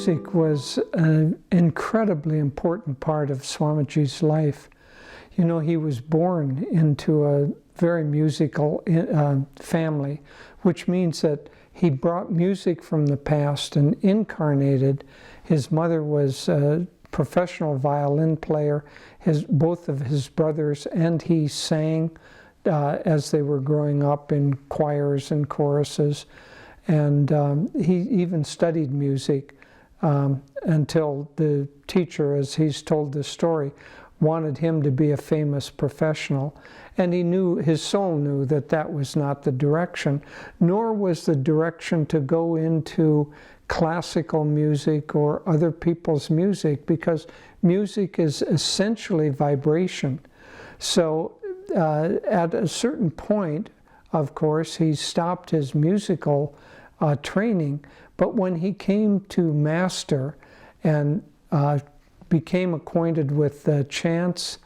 Music was an incredibly important part of Swamiji's life. You know, he was born into a very musical family, which means that he brought music from the past and incarnated. His mother was a professional violin player. Both of his brothers and he sang as they were growing up in choirs and choruses. And he even studied music until the teacher, as he's told this story, wanted him to be a famous professional. And he knew, his soul knew, that that was not the direction, nor was the direction to go into classical music or other people's music, because music is essentially vibration. So at a certain point, of course, he stopped his musical training, but when he came to master and became acquainted with the chants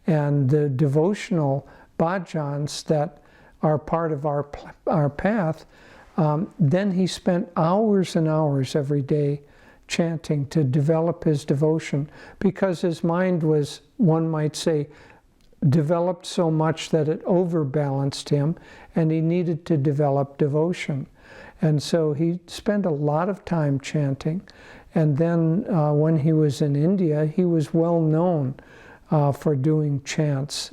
and the devotional bhajans that are part of our path, then he spent hours and hours every day chanting to develop his devotion, because his mind was, one might say, developed so much that it overbalanced him, and he needed to develop devotion. And so he spent a lot of time chanting. And then when he was in India, he was well known for doing chants.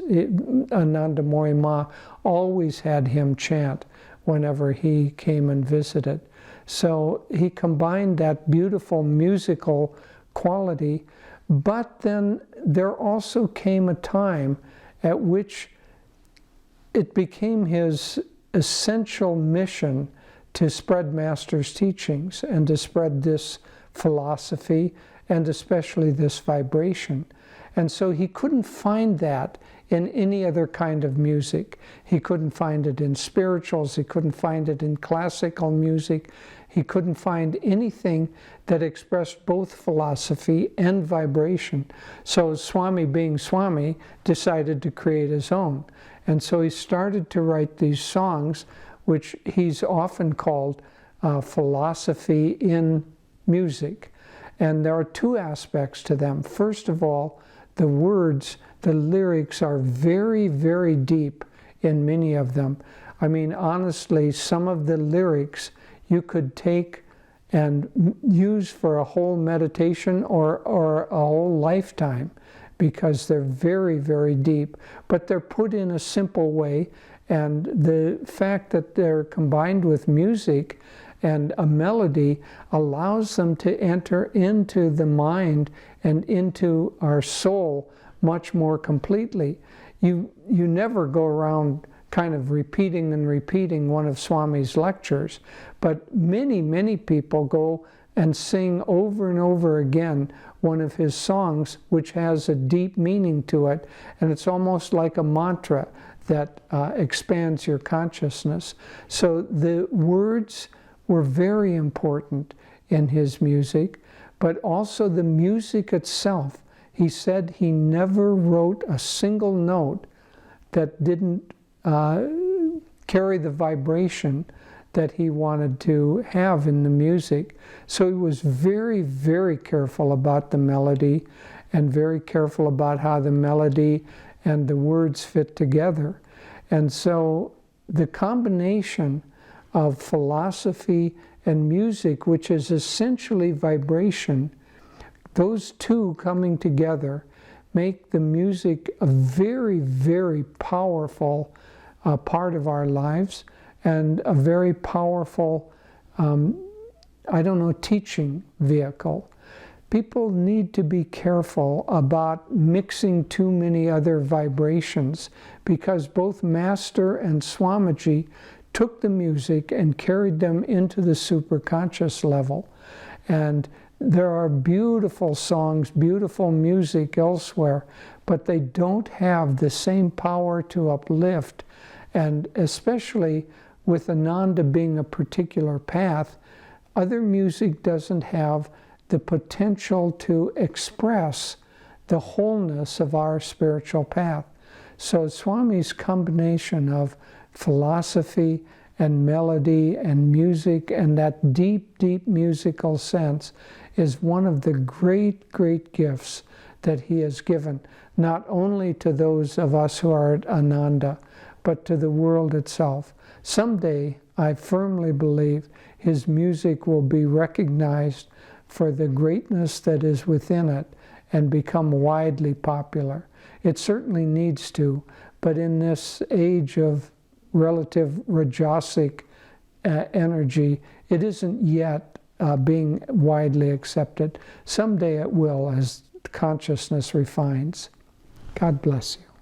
Ananda Ma always had him chant whenever he came and visited. So he combined that beautiful musical quality, but then there also came a time at which it became his essential mission to spread Master's teachings and to spread this philosophy and especially this vibration. And so he couldn't find that in any other kind of music. He couldn't find it in spirituals, he couldn't find it in classical music, he couldn't find anything that expressed both philosophy and vibration. So Swami, being Swami, decided to create his own. And so he started to write these songs, which he's often called philosophy in music. And there are two aspects to them. First of all, the words, the lyrics are very, very deep in many of them. I mean, honestly, some of the lyrics you could take and use for a whole meditation or a whole lifetime, because they're very, very deep, but they're put in a simple way. And the fact that they're combined with music and a melody allows them to enter into the mind and into our soul much more completely. You never go around kind of repeating and repeating one of Swami's lectures, but many, many people go and sing over and over again one of his songs, which has a deep meaning to it, and it's almost like a mantra that expands your consciousness. So the words were very important in his music, but also the music itself. He said he never wrote a single note that didn't carry the vibration that he wanted to have in the music. So he was very, very careful about the melody and very careful about how the melody and the words fit together. And so the combination of philosophy and music, which is essentially vibration, those two coming together make the music a very, very powerful part of our lives, and a very powerful, teaching vehicle. People need to be careful about mixing too many other vibrations, because both Master and Swamiji took the music and carried them into the superconscious level. And there are beautiful songs, beautiful music elsewhere, but they don't have the same power to uplift. And especially with Ananda being a particular path, other music doesn't have the potential to express the wholeness of our spiritual path. So Swami's combination of philosophy and melody and music, and that deep, deep musical sense is one of the great, great gifts that he has given, not only to those of us who are at Ananda, but to the world itself. Someday, I firmly believe, his music will be recognized for the greatness that is within it and become widely popular. It certainly needs to, but in this age of relative rajasic energy, it isn't yet being widely accepted. Someday it will, as consciousness refines. God bless you.